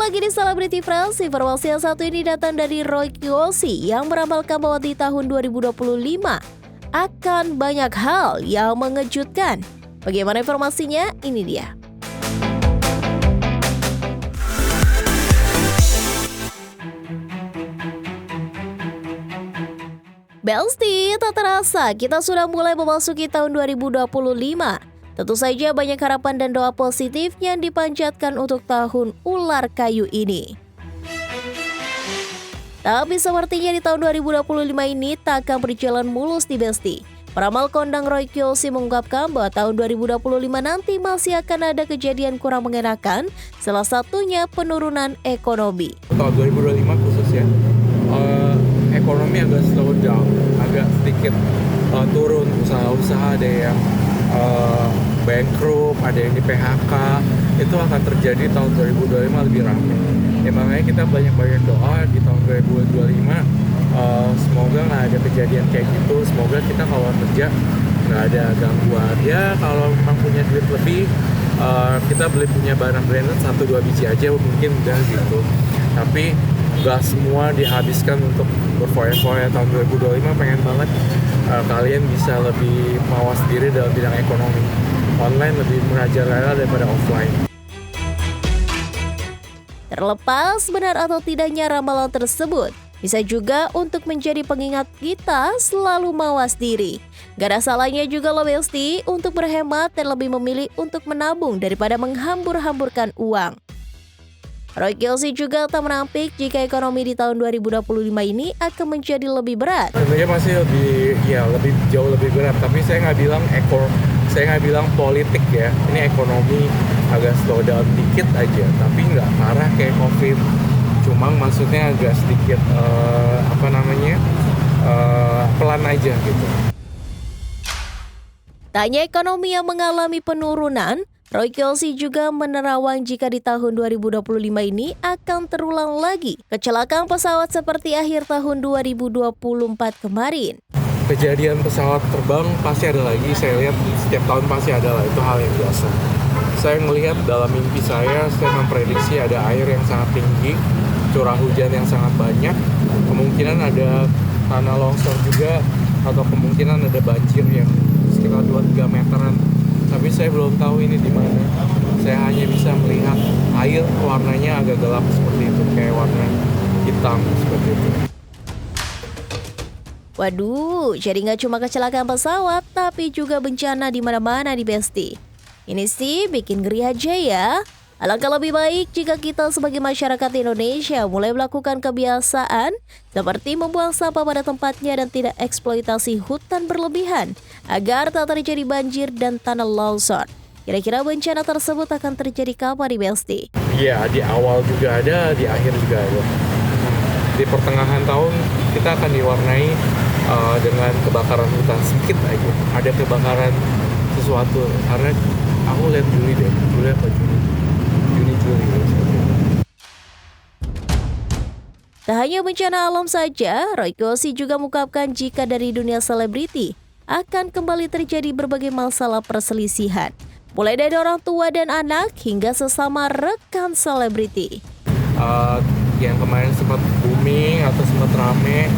lagi di Celebrity Friends. Informasi yang satu ini datang dari Roy Kiyoshi yang meramalkan bahwa di tahun 2025 akan banyak hal yang mengejutkan. Bagaimana informasinya? Ini dia. Besti, tak terasa kita sudah mulai memasuki tahun 2025. Tentu saja banyak harapan dan doa positif yang dipanjatkan untuk tahun ular kayu ini. Tapi sepertinya di tahun 2025 ini tak akan berjalan mulus di Besti. Peramal kondang Roy Kiyoshi mengungkapkan bahwa tahun 2025 nanti masih akan ada kejadian kurang mengenakan, salah satunya penurunan ekonomi. Tahun 2025 khususnya, ekonomi agak slow down, agak sedikit turun, usaha-usaha ada yang bankrupt, ada yang di PHK, itu akan terjadi tahun 2025 lebih ramai. Ya makanya kita banyak-banyak doa di tahun 2025, semoga nggak ada kejadian kayak gitu, semoga kita kalau kerja nggak ada gangguan. Ya kalau memang punya duit lebih, kita punya barang branded 1-2 biji aja mungkin udah gitu. Tapi nggak semua dihabiskan untuk berfoya-foya. Tahun 2025 pengen banget kalian bisa lebih mawas diri dalam bidang ekonomi. Online lebih merajalela daripada offline. Terlepas benar atau tidaknya ramalan tersebut, bisa juga untuk menjadi pengingat kita selalu mawas diri. Gak ada salahnya juga loh Besti untuk berhemat dan lebih memilih untuk menabung daripada menghambur-hamburkan uang. Roy Kiyoshi juga tak menampik jika ekonomi di tahun 2025 ini akan menjadi lebih berat. Tentunya masih lebih jauh lebih berat, tapi saya nggak bilang politik ya. Ini ekonomi agak slow down dikit aja, tapi nggak parah kayak COVID. Cuma maksudnya agak sedikit pelan aja gitu. Tanya ekonomi yang mengalami penurunan, Roy Kiyoshi juga menerawang jika di tahun 2025 ini akan terulang lagi kecelakaan pesawat seperti akhir tahun 2024 kemarin. Kejadian pesawat terbang pasti ada lagi, saya lihat setiap tahun pasti ada lah, itu hal yang biasa. Saya melihat dalam mimpi saya memprediksi ada air yang sangat tinggi, curah hujan yang sangat banyak, kemungkinan ada tanah longsor juga, atau kemungkinan ada banjir yang sekitar 2-3 meteran. Tapi saya belum tahu ini di mana. Saya hanya bisa melihat air warnanya agak gelap seperti itu, kayak warna hitam seperti itu. Waduh, jadi nggak cuma kecelakaan pesawat, tapi juga bencana di mana-mana di Besti. Ini sih bikin ngeri aja ya. Alangkah lebih baik jika kita sebagai masyarakat Indonesia mulai melakukan kebiasaan seperti membuang sampah pada tempatnya dan tidak eksploitasi hutan berlebihan agar tak terjadi banjir dan tanah longsor. Kira-kira bencana tersebut akan terjadi kapan di Besti? Iya, di awal juga ada, di akhir juga ada. Di pertengahan tahun kita akan diwarnai dengan kebakaran hutan sedikit aja. Ada kebakaran sesuatu, karena aku lihat Juli apa Juni. Tak hanya bencana alam saja, Roy Kiyoshi juga mengungkapkan jika dari dunia selebriti akan kembali terjadi berbagai masalah perselisihan, mulai dari orang tua dan anak hingga sesama rekan selebriti. Yang kemarin sempat booming atau sempat rame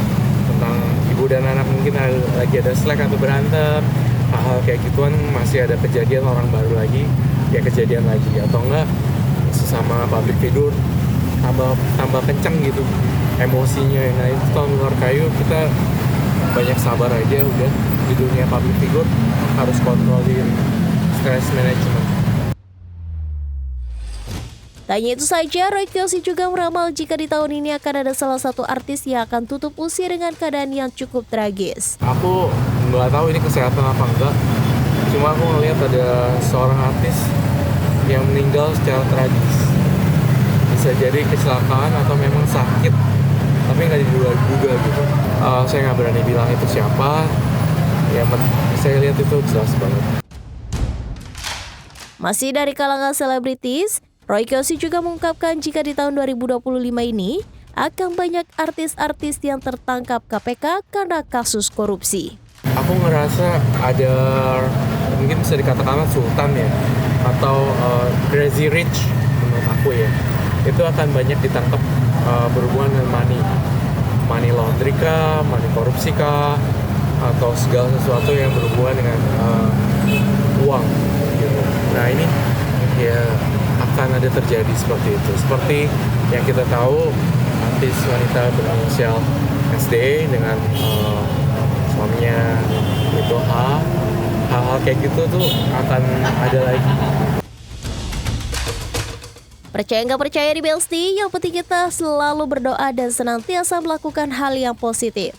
tentang ibu dan anak, mungkin lagi ada slack atau berantem, hal kayak gituan, masih ada kejadian orang baru lagi, ya kejadian lagi, atau enggak sesama public figure tambah kencang gitu emosinya. Nah itu tahun ular kayu, kita banyak sabar aja udah. Di dunia public figure harus kontrol diri, stress management. Tanya itu saja, Roy Kiyoshi juga meramal jika di tahun ini akan ada salah satu artis yang akan tutup usia dengan keadaan yang cukup tragis. Aku nggak tahu ini kesehatan apa enggak, cuma aku ngelihat ada seorang artis yang meninggal secara tragis. Bisa jadi kecelakaan atau memang sakit, tapi nggak diduga gitu. Saya nggak berani bilang itu siapa. Ya, saya lihat itu jelas banget. Masih dari kalangan selebritis, Roy Kiyoshi juga mengungkapkan jika di tahun 2025 ini akan banyak artis-artis yang tertangkap KPK karena kasus korupsi. Aku ngerasa ada, mungkin bisa dikatakan sultan ya, atau crazy rich menurut aku ya. itu akan banyak ditangkap berhubungan dengan money laundry kah, money korupsi kah, atau segala sesuatu yang berhubungan dengan uang gitu. Nah ini ya akan ada terjadi seperti itu. Seperti yang kita tahu, artis wanita berinisial SD dengan suaminya itu hal-hal kayak gitu tuh akan ada lagi. Percaya nggak percaya di Besti, yang penting kita selalu berdoa dan senantiasa melakukan hal yang positif.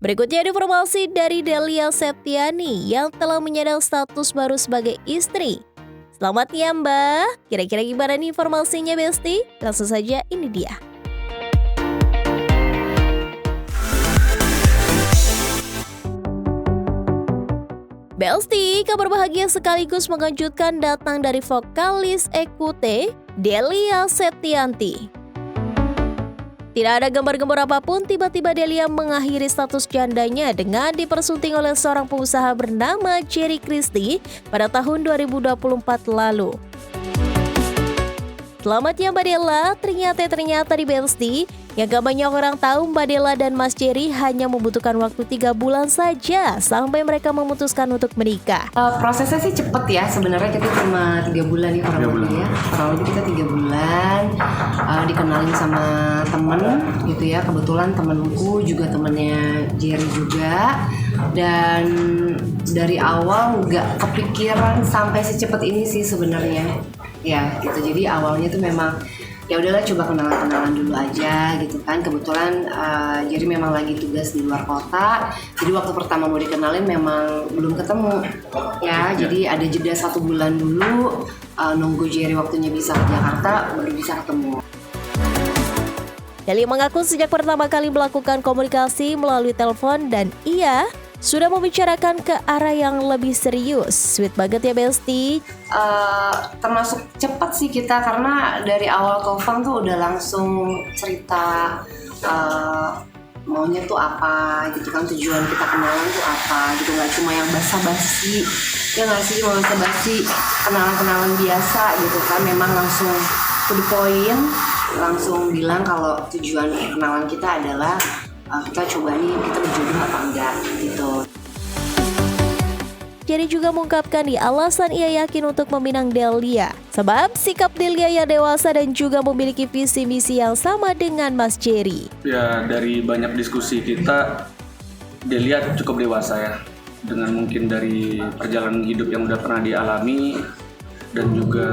Berikutnya ada informasi dari Delia Septiani yang telah menyandang status baru sebagai istri. Selamat ya Mbak, kira-kira gimana nih informasinya Besti? Langsung saja ini dia. Besti, kabar bahagia sekaligus mengejutkan datang dari vokalis EQT, Delia Septiani. Tidak ada gambar-gambar apapun, tiba-tiba Delia mengakhiri status jandanya dengan dipersunting oleh seorang pengusaha bernama Jerry Christie pada tahun 2024 lalu. Selamat ya Mbak Della, ternyata di Besti, yang gak banyak orang tahu Mbak Della dan Mas Jerry hanya membutuhkan waktu 3 bulan saja sampai mereka memutuskan untuk menikah. Prosesnya sih cepet ya, sebenarnya kita cuma 3 bulan ya kurang lebih ya. Kurang lebih kita 3 bulan dikenalin sama temen gitu ya. Kebetulan temenku juga temennya Jerry juga. Dan dari awal nggak kepikiran sampai secepat ini sih sebenarnya. Ya gitu, jadi awalnya tuh memang ya udahlah coba kenalan dulu aja gitu kan. Kebetulan Jerry memang lagi tugas di luar kota, jadi waktu pertama mau dikenalin memang belum ketemu ya. Jadi ada jeda 1 bulan dulu, nunggu Jerry waktunya bisa ke Jakarta baru bisa ketemu. Delia mengaku sejak pertama kali melakukan komunikasi melalui telepon dan ia sudah membicarakan ke arah yang lebih serius. Sweet banget ya Besti. Termasuk cepat sih kita, karena dari awal telepon tuh udah langsung cerita maunya tuh apa gitu kan, tujuan kita kenalan tuh apa gitu, nggak cuma yang basa-basi ya nggak sih, cuma basa-basi kenalan biasa gitu kan. Memang langsung to the point, langsung bilang kalau tujuan kenalan kita adalah kita coba nih kita berjodoh apa enggak gitu. Jerry juga mengungkapkan di alasan ia yakin untuk meminang Delia, sebab sikap Delia yang dewasa dan juga memiliki visi misi yang sama dengan Mas Jerry. Ya dari banyak diskusi kita, Delia cukup dewasa ya, dengan mungkin dari perjalanan hidup yang udah pernah dialami dan juga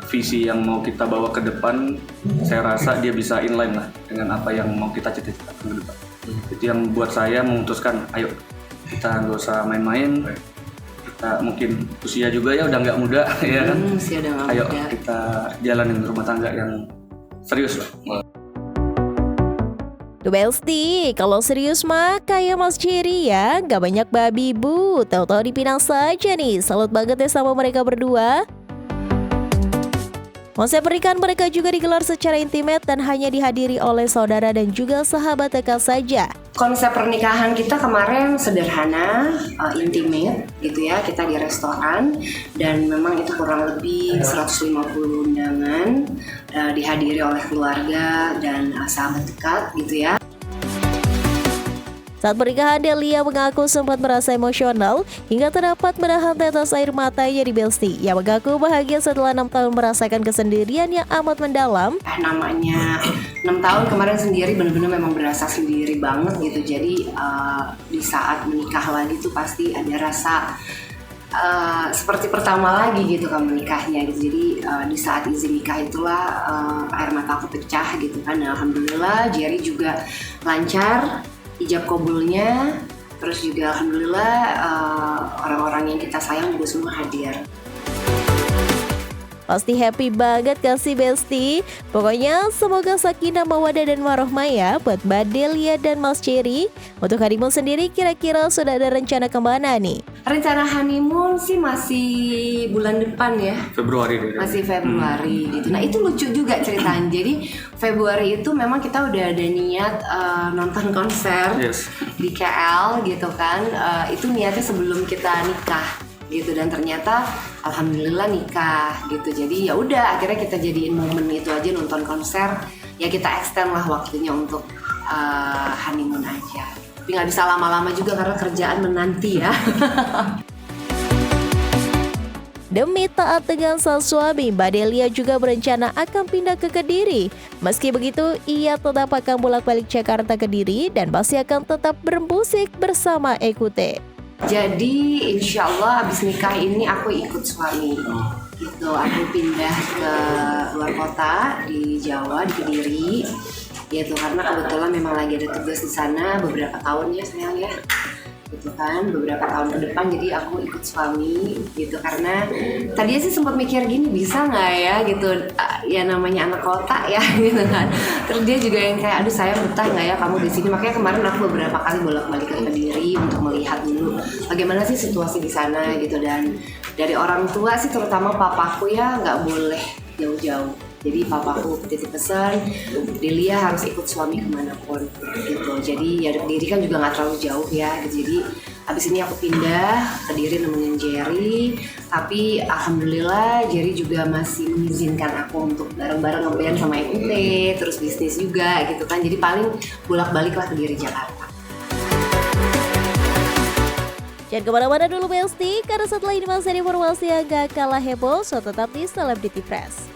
visi yang mau kita bawa ke depan. Saya rasa dia bisa inline lah dengan apa yang mau kita cita-citakan ke depan. Itu yang buat saya memutuskan, ayo kita nggak usah main-main. Kita mungkin usia juga ya udah nggak muda ya kan. Ayo kita jalanin rumah tangga yang serius lah. Tuh Besti, kalau serius mah kayak Mas Jerry ya, nggak banyak babi bu, tahu-tahu dipinang saja nih. Salut banget ya sama mereka berdua. Konsep pernikahan mereka juga digelar secara intimate dan hanya dihadiri oleh saudara dan juga sahabat dekat saja. Konsep pernikahan kita kemarin sederhana, intimate gitu ya. Kita di restoran dan memang itu kurang lebih 150 undangan, dihadiri oleh keluarga dan sahabat dekat gitu ya. Saat pernikahan, Delia mengaku sempat merasa emosional hingga terdapat menahan tetes air matanya di Besti. Ia mengaku bahagia setelah 6 tahun merasakan kesendirian yang amat mendalam. Namanya 6 tahun kemarin sendiri benar-benar memang berasa sendiri banget gitu. Jadi di saat menikah lagi tuh pasti ada rasa seperti pertama lagi gitu kan menikahnya gitu. Jadi di saat izin nikah itulah air mata aku pecah gitu kan. Nah, alhamdulillah Jerry juga lancar ijab kabulnya, terus juga alhamdulillah orang-orang yang kita sayang juga semua hadir. Pasti happy banget gak sih Besti? Pokoknya semoga sakinah mawaddah dan warohmah ya buat Mbak Delia dan Mas Jerry. Untuk honeymoon sendiri kira-kira sudah ada rencana kemana nih? Rencana honeymoon sih masih bulan depan ya. Februari. Masih Februari gitu. Nah itu lucu juga ceritanya. Jadi Februari itu memang kita udah ada niat nonton konser di KL gitu kan. Itu niatnya sebelum kita nikah. gitu, dan ternyata alhamdulillah nikah gitu. Jadi ya udah akhirnya kita jadiin momen itu aja, nonton konser ya, kita extend lah waktunya untuk honeymoon aja. Tapi nggak bisa lama-lama juga karena kerjaan menanti ya. Demi taat dengan sang suami, Mbak Delia juga berencana akan pindah ke Kediri. Meski begitu, ia tetap akan bolak-balik Jakarta Kediri dan masih akan tetap bermusik bersama Ekute. Jadi insya Allah abis nikah ini aku ikut suami gitu. Aku pindah ke luar kota di Jawa, di Kediri gitu, karena kebetulan memang lagi ada tugas di sana beberapa tahun ya sayang ya gitu kan, beberapa tahun ke depan. Jadi aku ikut suami gitu, karena tadinya sih sempat mikir gini, bisa nggak ya gitu, ya namanya anak kota ya gitu kan. Terus dia juga yang kayak, aduh sayang betah nggak ya kamu di sini. Makanya kemarin aku beberapa kali bolak-balik ke Kediri untuk melihat dulu bagaimana sih situasi di sana gitu. Dan dari orang tua sih, terutama papaku ya, nggak boleh jauh-jauh. Jadi papaku titip pesan, Delia harus ikut suami kemanapun gitu. Jadi ya Kediri kan juga nggak terlalu jauh ya gitu. Jadi abis ini aku pindah ke Kediri nemenin Jerry. Tapi alhamdulillah Jerry juga masih mengizinkan aku untuk bareng-bareng ngeband sama Ekute, terus bisnis juga gitu kan. Jadi paling bolak-balik lah ke Kediri Jakarta. Jangan kemana-mana dulu Besti, karena setelah ini masih ada informasi yang gak kalah heboh, so tetap di Celebrity Press.